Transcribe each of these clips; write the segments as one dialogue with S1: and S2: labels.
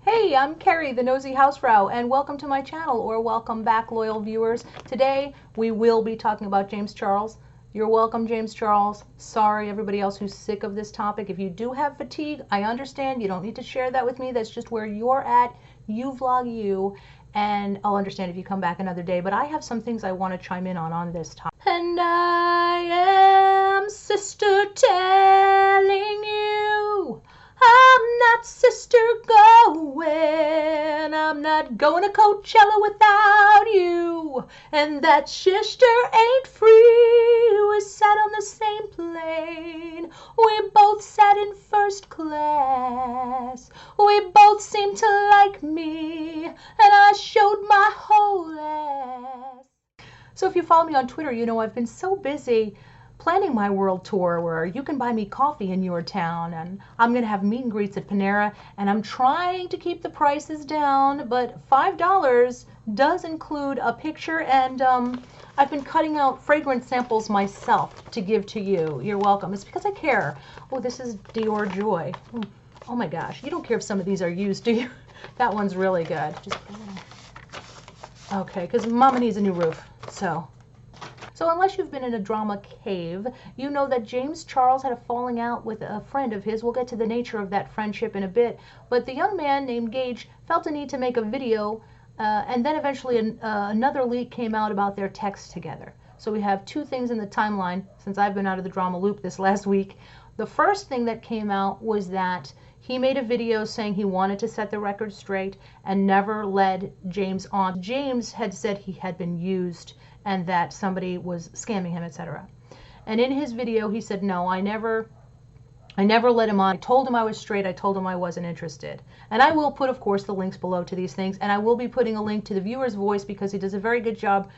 S1: Hey, I'm Kerry, the Nosy Hausfrau, and welcome to my channel, or welcome back, loyal viewers. Today, we will be talking about James Charles. You're welcome, James Charles. Sorry, everybody else who's sick of this topic. If you do have fatigue, I understand. You don't need to share that with me. That's just where you're at. You vlog you, and I'll understand if you come back another day. But I have some things I want to chime in on this topic. And I am sister telling you, I'm not sister going, I'm not going to Coachella without you, and that sister ain't free. We sat on the same plane, we both sat in first class, we both seemed to like me, and I showed my whole ass. So if you follow me on Twitter, you know I've been so busy planning my world tour where you can buy me coffee in your town, and I'm going to have meet and greets at Panera, and I'm trying to keep the prices down, but $5 does include a picture, and I've been cutting out fragrance samples myself to give to you. You're welcome. It's because I care. Oh, this is Dior Joy. Oh my gosh. You don't care if some of these are used, do you? That one's really good. Just okay, because Mama needs a new roof, so unless you've been in a drama cave, you know that James Charles had a falling out with a friend of his. We'll get to the nature of that friendship in a bit. But the young man named Gage felt a need to make a video, and then eventually another leak came out about their text together. So we have two things in the timeline since I've been out of the drama loop this last week. The first thing that came out was that he made a video saying he wanted to set the record straight and never led James on. James had said he had been used and that somebody was scamming him, etc. And in his video, he said, no, I never let him on. I told him I was straight. I told him I wasn't interested. And I will put, of course, the links below to these things. And I will be putting a link to the viewer's voice because he does a very good job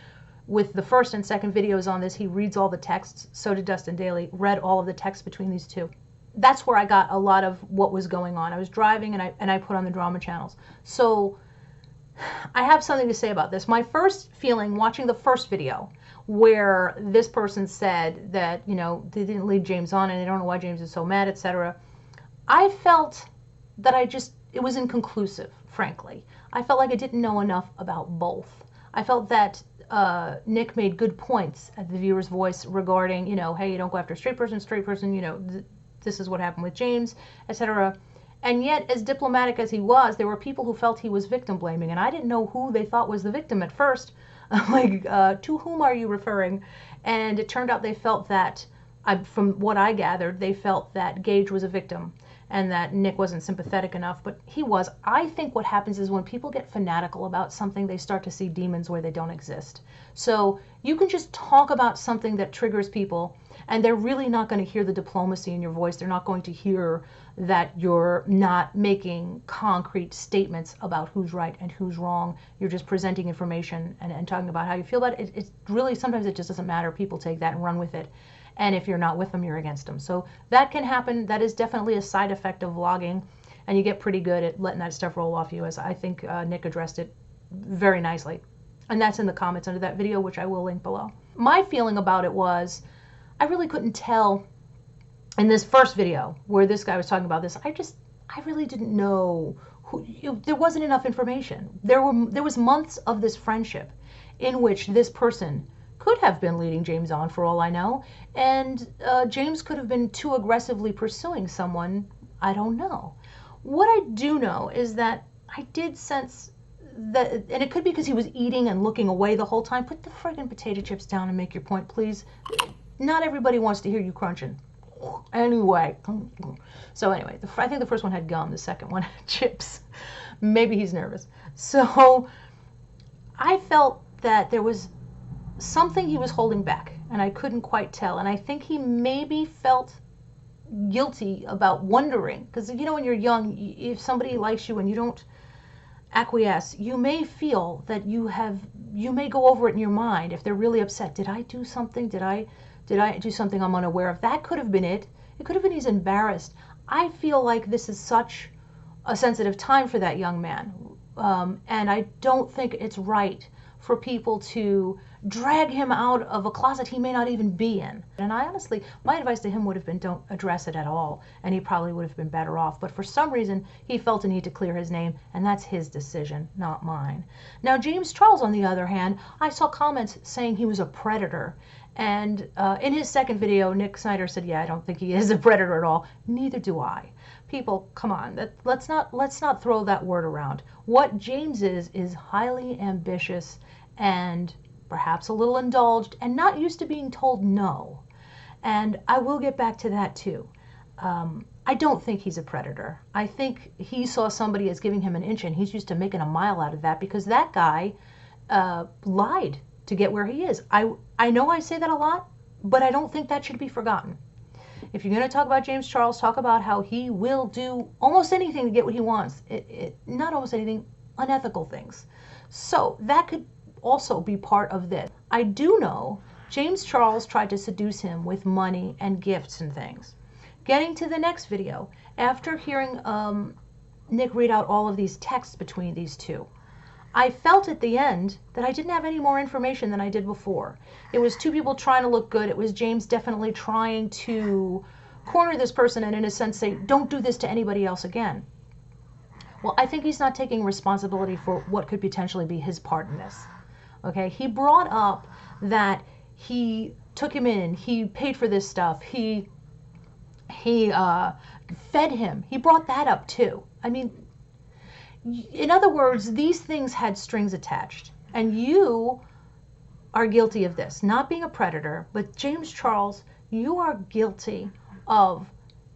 S1: with the first and second videos on this. He reads all the texts. So did Dustin Daly. Read all of the text between these two. That's where I got a lot of what was going on. I was driving and I put on the drama channels. So I have something to say about this. My first feeling watching the first video where this person said that, you know, they didn't lead James on and they don't know why James is so mad, etc. I felt that it was inconclusive, frankly. I felt like I didn't know enough about both. I felt that Nick made good points at the viewer's voice regarding, you know, hey, you don't go after a straight person, you know, this is what happened with James, etc. And yet, as diplomatic as he was, there were people who felt he was victim blaming, and I didn't know who they thought was the victim at first. Like, to whom are you referring? And it turned out they felt that, from what I gathered, they felt that Gage was a victim and that Nick wasn't sympathetic enough, but he was. I think what happens is when people get fanatical about something, they start to see demons where they don't exist. So you can just talk about something that triggers people, and they're really not going to hear the diplomacy in your voice. They're not going to hear that you're not making concrete statements about who's right and who's wrong. You're just presenting information and talking about how you feel about it. It's really, sometimes it just doesn't matter. People take that and run with it. And if you're not with them, you're against them. So that can happen. That is definitely a side effect of vlogging. And you get pretty good at letting that stuff roll off you, as I think Nick addressed it very nicely. And that's in the comments under that video, which I will link below. My feeling about it was, I really couldn't tell in this first video where this guy was talking about this. I really didn't know who, there wasn't enough information. There was months of this friendship in which this person could have been leading James on, for all I know, and James could have been too aggressively pursuing someone. I don't know. What I do know is that I did sense that, and it could be because he was eating and looking away the whole time. Put the friggin' potato chips down and make your point, please. Not everybody wants to hear you crunching. Anyway, so anyway, I think the first one had gum, the second one had chips. Maybe he's nervous. So I felt that there was something he was holding back, and I couldn't quite tell. And I think he maybe felt guilty about wondering, because, you know, when you're young, if somebody likes you and you don't acquiesce, you may feel that you may go over it in your mind if they're really upset. Did I do something? Did I do something I'm unaware of? That could have been it. It could have been he's embarrassed. I feel like this is such a sensitive time for that young man, and I don't think it's right for people to drag him out of a closet he may not even be in. And I honestly, my advice to him would have been don't address it at all, and he probably would have been better off. But for some reason, he felt a need to clear his name, and that's his decision, not mine. Now, James Charles, on the other hand, I saw comments saying he was a predator. And in his second video, Nick Snyder said, yeah, I don't think he is a predator at all. Neither do I. People, come on, let's not throw that word around. What James is highly ambitious and perhaps a little indulged and not used to being told no. And I will get back to that too. I don't think he's a predator. I think he saw somebody as giving him an inch and he's used to making a mile out of that because that guy lied to get where he is. I know I say that a lot, but I don't think that should be forgotten. If you're going to talk about James Charles, talk about how he will do almost anything to get what he wants. Not almost anything, unethical things. So that could also be part of this. I do know James Charles tried to seduce him with money and gifts and things. Getting to the next video, after hearing Nick read out all of these texts between these two, I felt at the end that I didn't have any more information than I did before. It was two people trying to look good. It was James definitely trying to corner this person and in a sense say, don't do this to anybody else again. Well, I think he's not taking responsibility for what could potentially be his part in this. Okay, he brought up that he took him in, he paid for this stuff, he fed him. He brought that up too. I mean, in other words, these things had strings attached, and you are guilty of this. Not being a predator, but James Charles, you are guilty of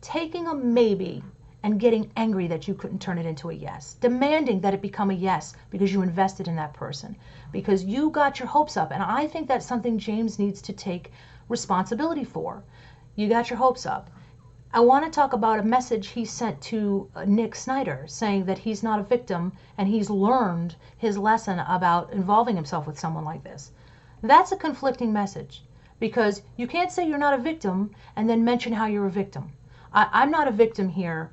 S1: taking a maybe and getting angry that you couldn't turn it into a yes, demanding that it become a yes because you invested in that person, because you got your hopes up. And I think that's something James needs to take responsibility for. You got your hopes up. I want to talk about a message he sent to Nick Snyder saying that he's not a victim and he's learned his lesson about involving himself with someone like this. That's a conflicting message because you can't say you're not a victim and then mention how you're a victim. I'm not a victim here.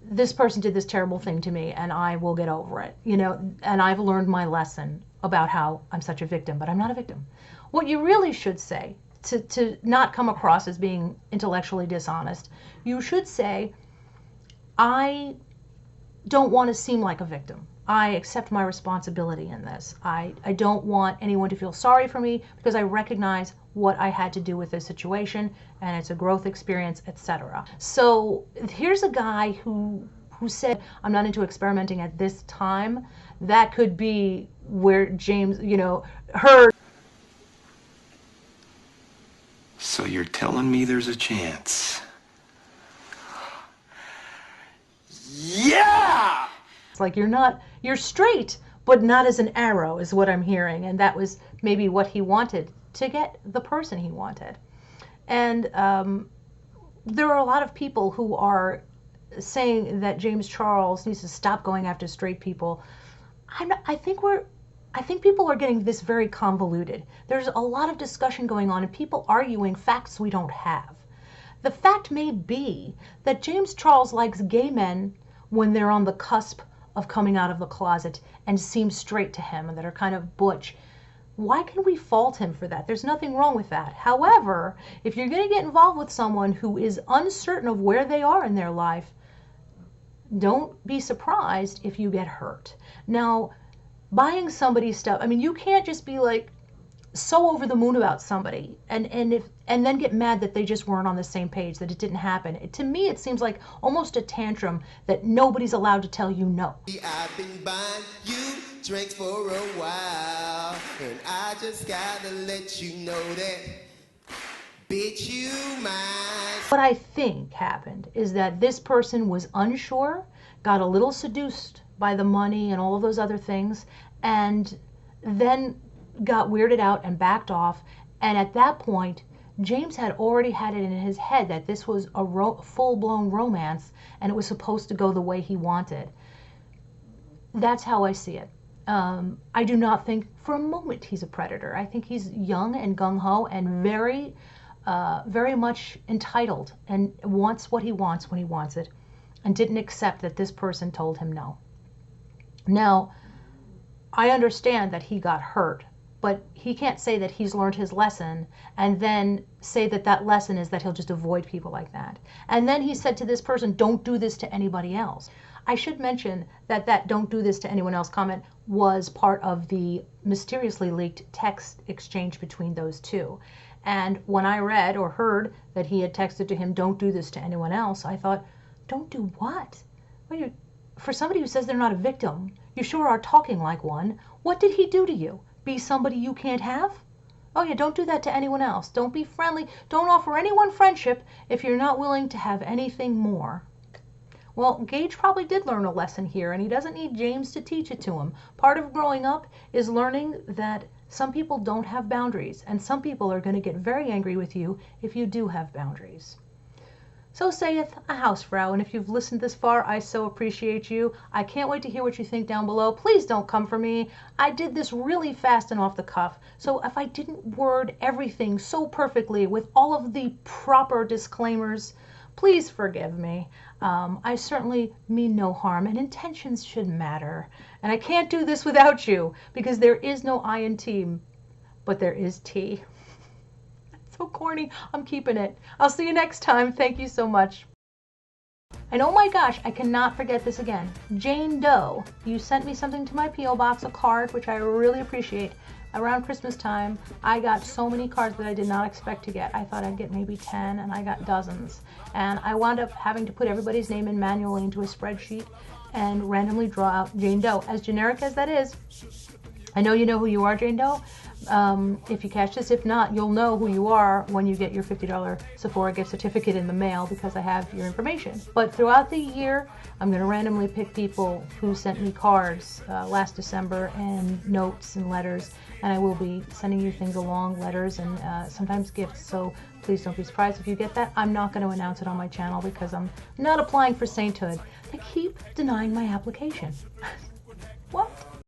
S1: This person did this terrible thing to me and I will get over it, you know, and I've learned my lesson about how I'm such a victim, but I'm not a victim. What you really should say, to not come across as being intellectually dishonest, you should say, I don't want to seem like a victim. I accept my responsibility in this. I don't want anyone to feel sorry for me because I recognize what I had to do with this situation and it's a growth experience, etc. So here's a guy who said, I'm not into experimenting at this time. That could be where James, you know, heard.
S2: So you're telling me there's a chance? Yeah!
S1: It's like you're straight, but not as an arrow is what I'm hearing. And that was maybe what he wanted to get the person he wanted. And there are a lot of people who are saying that James Charles needs to stop going after straight people. I think people are getting this very convoluted. There's a lot of discussion going on and people arguing facts we don't have. The fact may be that James Charles likes gay men when they're on the cusp of coming out of the closet and seem straight to him and that are kind of butch. Why can we fault him for that? There's nothing wrong with that. However, if you're going to get involved with someone who is uncertain of where they are in their life, don't be surprised if you get hurt. Now, buying somebody's stuff, I mean, you can't just be like so over the moon about somebody and then get mad that they just weren't on the same page, that it didn't happen. To me, it seems like almost a tantrum that nobody's allowed to tell you no.
S3: I've been buying you drinks for a while, and I just gotta let you know that, bitch, you mine.
S1: What I think happened is that this person was unsure, got a little seduced by the money and all of those other things, and then got weirded out and backed off. And at that point, James had already had it in his head that this was a full-blown romance and it was supposed to go the way he wanted. That's how I see it. I do not think for a moment he's a predator. I think he's young and gung-ho and very much entitled and wants what he wants when he wants it, and didn't accept that this person told him no. Now, I understand that he got hurt, but he can't say that he's learned his lesson and then say that that lesson is that he'll just avoid people like that. And then he said to this person, don't do this to anybody else. I should mention that that don't do this to anyone else comment was part of the mysteriously leaked text exchange between those two. And when I read or heard that he had texted to him, don't do this to anyone else, I thought, don't do what? For somebody who says they're not a victim, you sure are talking like one. What did he do to you? Be somebody you can't have? Oh yeah, don't do that to anyone else. Don't be friendly. Don't offer anyone friendship if you're not willing to have anything more. Well, Gage probably did learn a lesson here, and he doesn't need James to teach it to him. Part of growing up is learning that some people don't have boundaries, and some people are going to get very angry with you if you do have boundaries. So saith a housefrau, and if you've listened this far, I so appreciate you. I can't wait to hear what you think down below. Please don't come for me. I did this really fast and off the cuff, so if I didn't word everything so perfectly with all of the proper disclaimers, please forgive me. I certainly mean no harm, and intentions should matter. And I can't do this without you, because there is no I in team, but there is T. So corny. I'm keeping it. I'll see you next time. Thank you so much. And oh my gosh, I cannot forget this again. Jane Doe, you sent me something to my P.O. box, a card, which I really appreciate. Around Christmas time, I got so many cards that I did not expect to get. I thought I'd get maybe 10, and I got dozens. And I wound up having to put everybody's name in manually into a spreadsheet and randomly draw out Jane Doe. As generic as that is, I know you know who you are, Jane Doe. If you catch this, if not, you'll know who you are when you get your $50 Sephora gift certificate in the mail, because I have your information. But throughout the year, I'm going to randomly pick people who sent me cards last December, and notes and letters, and I will be sending you things along, letters and sometimes gifts, so please don't be surprised if you get that. I'm not going to announce it on my channel because I'm not applying for sainthood. They keep denying my application.